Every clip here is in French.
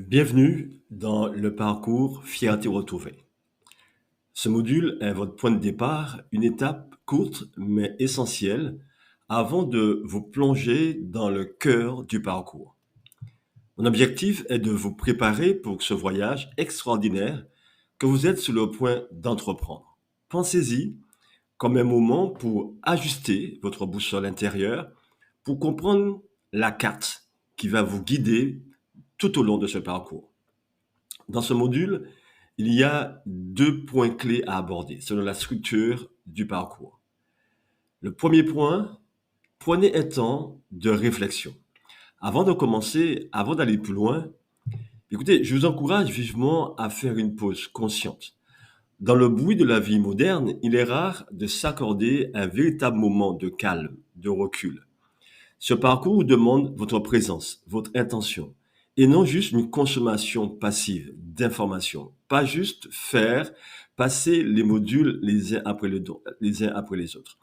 Bienvenue dans le parcours Fierté retrouvée. Ce module est votre point de départ, une étape courte mais essentielle avant de vous plonger dans le cœur du parcours. Mon objectif est de vous préparer pour ce voyage extraordinaire que vous êtes sur le point d'entreprendre. Pensez-y comme un moment pour ajuster votre boussole intérieure, pour comprendre la carte qui va vous guider tout au long de ce parcours. Dans ce module, il y a deux points clés à aborder selon la structure du parcours. Le premier point, prenez un temps de réflexion. Avant de commencer, avant d'aller plus loin, écoutez, je vous encourage vivement à faire une pause consciente. Dans le bruit de la vie moderne, il est rare de s'accorder un véritable moment de calme, de recul. Ce parcours demande votre présence, votre intention, et non juste une consommation passive d'informations. Pas juste faire passer les modules les uns après les autres.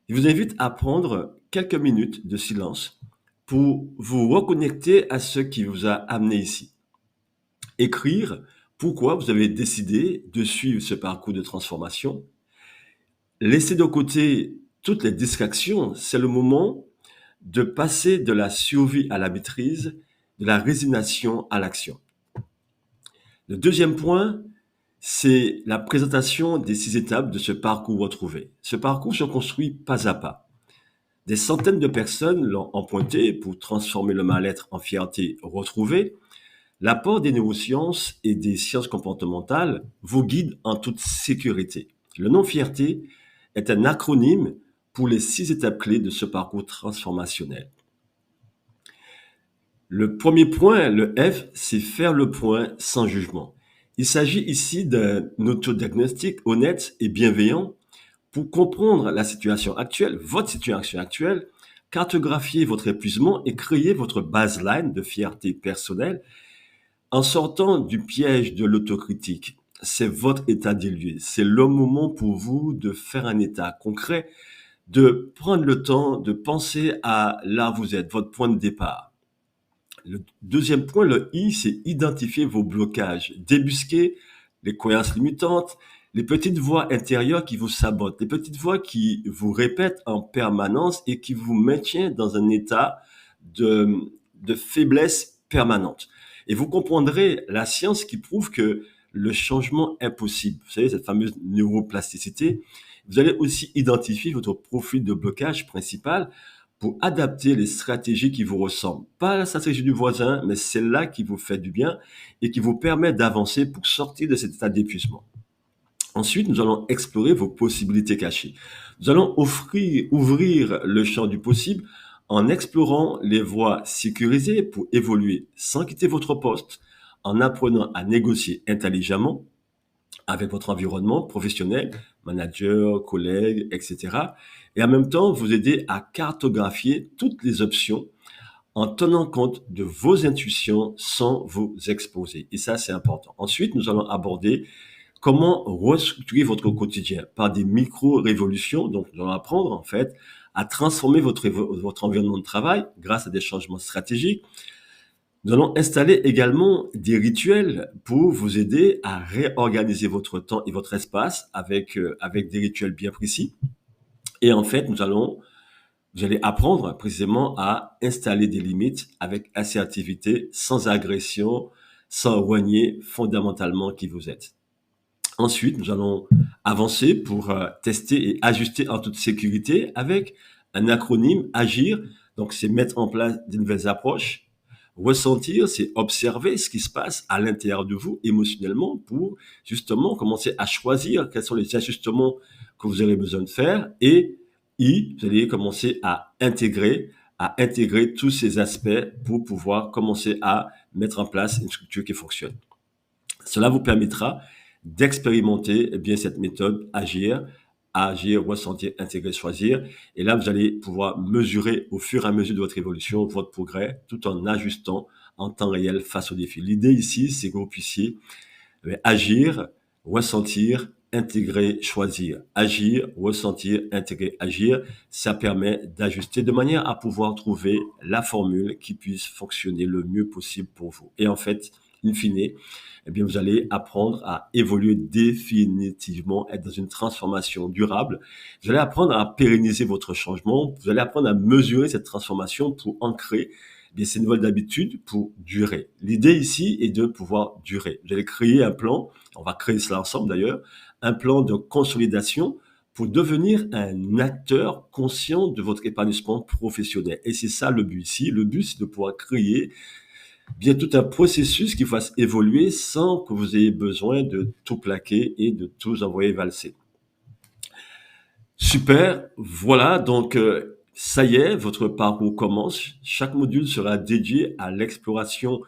Je vous invite à prendre quelques minutes de silence pour vous reconnecter à ce qui vous a amené ici. Écrire pourquoi vous avez décidé de suivre ce parcours de transformation. Laisser de côté toutes les distractions, c'est le moment de passer de la survie à la maîtrise, de la résignation à l'action. Le deuxième point, c'est la présentation des 6 étapes de ce parcours retrouvé. Ce parcours se construit pas à pas. Des centaines de personnes l'ont emprunté pour transformer le mal-être en fierté retrouvée. L'apport des neurosciences et des sciences comportementales vous guide en toute sécurité. Le nom fierté est un acronyme pour les 6 étapes clés de ce parcours transformationnel. Le premier point, le F, c'est faire le point sans jugement. Il s'agit ici d'un autodiagnostic honnête et bienveillant pour comprendre la situation actuelle, votre situation actuelle, cartographier votre épuisement et créer votre baseline de fierté personnelle en sortant du piège de l'autocritique. C'est votre état des lieux. C'est le moment pour vous de faire un état concret, de prendre le temps de penser à là où vous êtes, votre point de départ. Le deuxième point, le I, c'est identifier vos blocages, débusquer les croyances limitantes, les petites voix intérieures qui vous sabotent, les petites voix qui vous répètent en permanence et qui vous maintiennent dans un état de, de faiblesse permanente. Et vous comprendrez la science qui prouve que le changement est possible. Vous savez, cette fameuse neuroplasticité. Vous allez aussi identifier votre profil de blocage principal pour adapter les stratégies qui vous ressemblent. Pas la stratégie du voisin, mais celle-là qui vous fait du bien et qui vous permet d'avancer pour sortir de cet état d'épuisement. Ensuite, nous allons explorer vos possibilités cachées. Nous allons ouvrir le champ du possible en explorant les voies sécurisées pour évoluer sans quitter votre poste, en apprenant à négocier intelligemment avec votre environnement professionnel, manager, collègues, etc. Et en même temps, vous aider à cartographier toutes les options en tenant compte de vos intuitions sans vous exposer. Et ça, c'est important. Ensuite, nous allons aborder comment restructurer votre quotidien par des micro-révolutions. Donc, nous allons apprendre, en fait, à transformer votre environnement de travail grâce à des changements stratégiques. Nous allons installer également des rituels pour vous aider à réorganiser votre temps et votre espace avec des rituels bien précis. Et en fait, vous allez apprendre précisément à installer des limites avec assertivité, sans agression, sans renier fondamentalement qui vous êtes. Ensuite, nous allons avancer pour tester et ajuster en toute sécurité avec un acronyme AGIR. Donc, c'est mettre en place de nouvelles approches. Ressentir, c'est observer ce qui se passe à l'intérieur de vous émotionnellement pour justement commencer à choisir quels sont les ajustements que vous aurez besoin de faire. Et I, vous allez commencer à intégrer tous ces aspects pour pouvoir commencer à mettre en place une structure qui fonctionne. Cela vous permettra d'expérimenter bien cette méthode agir, ressentir, intégrer, choisir. Et là, vous allez pouvoir mesurer au fur et à mesure de votre évolution votre progrès tout en ajustant en temps réel face aux défis. L'idée ici, c'est que vous puissiez agir, ressentir, intégrer, choisir, agir, ressentir, intégrer, agir. Ça permet d'ajuster de manière à pouvoir trouver la formule qui puisse fonctionner le mieux possible pour vous. Et en fait, in fine, eh bien, vous allez apprendre à évoluer définitivement, être dans une transformation durable. Vous allez apprendre à pérenniser votre changement. Vous allez apprendre à mesurer cette transformation pour ancrer ces nouvelles habitudes pour durer. L'idée ici est de pouvoir durer. Vous allez créer un plan, on va créer cela ensemble d'ailleurs, un plan de consolidation pour devenir un acteur conscient de votre épanouissement professionnel. Et c'est ça le but ici. Le but, c'est de pouvoir créer bien tout un processus qui fasse évoluer sans que vous ayez besoin de tout plaquer et de tout envoyer valser. Super, voilà, donc ça y est, votre parcours commence. Chaque module sera dédié à l'exploration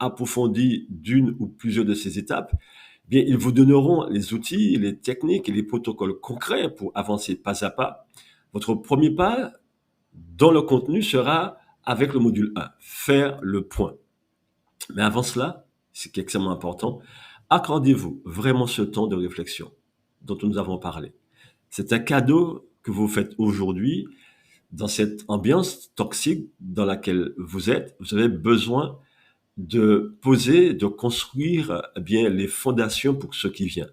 approfondie d'une ou plusieurs de ces étapes. Bien, ils vous donneront les outils, les techniques et les protocoles concrets pour avancer pas à pas. Votre premier pas dans le contenu sera avec le module 1, faire le point. Mais avant cela, ce qui est extrêmement important, accordez-vous vraiment ce temps de réflexion dont nous avons parlé. C'est un cadeau que vous faites aujourd'hui dans cette ambiance toxique dans laquelle vous êtes. Vous avez besoin de poser, de construire bien les fondations pour ce qui vient.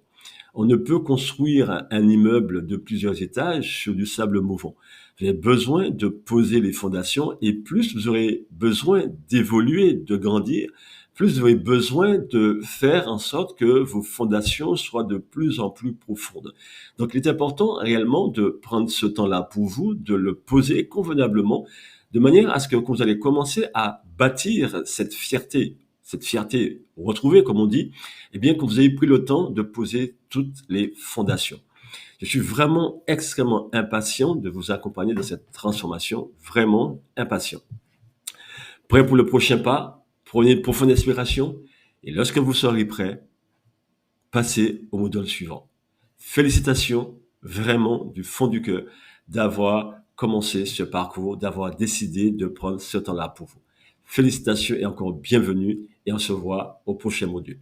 On ne peut construire un immeuble de plusieurs étages sur du sable mouvant. Vous avez besoin de poser les fondations et plus vous aurez besoin d'évoluer, de grandir, plus vous aurez besoin de faire en sorte que vos fondations soient de plus en plus profondes. Donc, il est important réellement de prendre ce temps-là pour vous, de le poser convenablement, de manière à ce que quand vous allez commencer à bâtir cette fierté retrouvée, comme on dit, eh bien, que vous ayez pris le temps de poser toutes les fondations. Je suis vraiment extrêmement impatient de vous accompagner dans cette transformation, vraiment impatient. Prêt pour le prochain pas? Prenez une profonde inspiration et lorsque vous serez prêt, passez au module suivant. Félicitations vraiment du fond du cœur d'avoir commencé ce parcours, d'avoir décidé de prendre ce temps-là pour vous. Félicitations et encore bienvenue et on se voit au prochain module.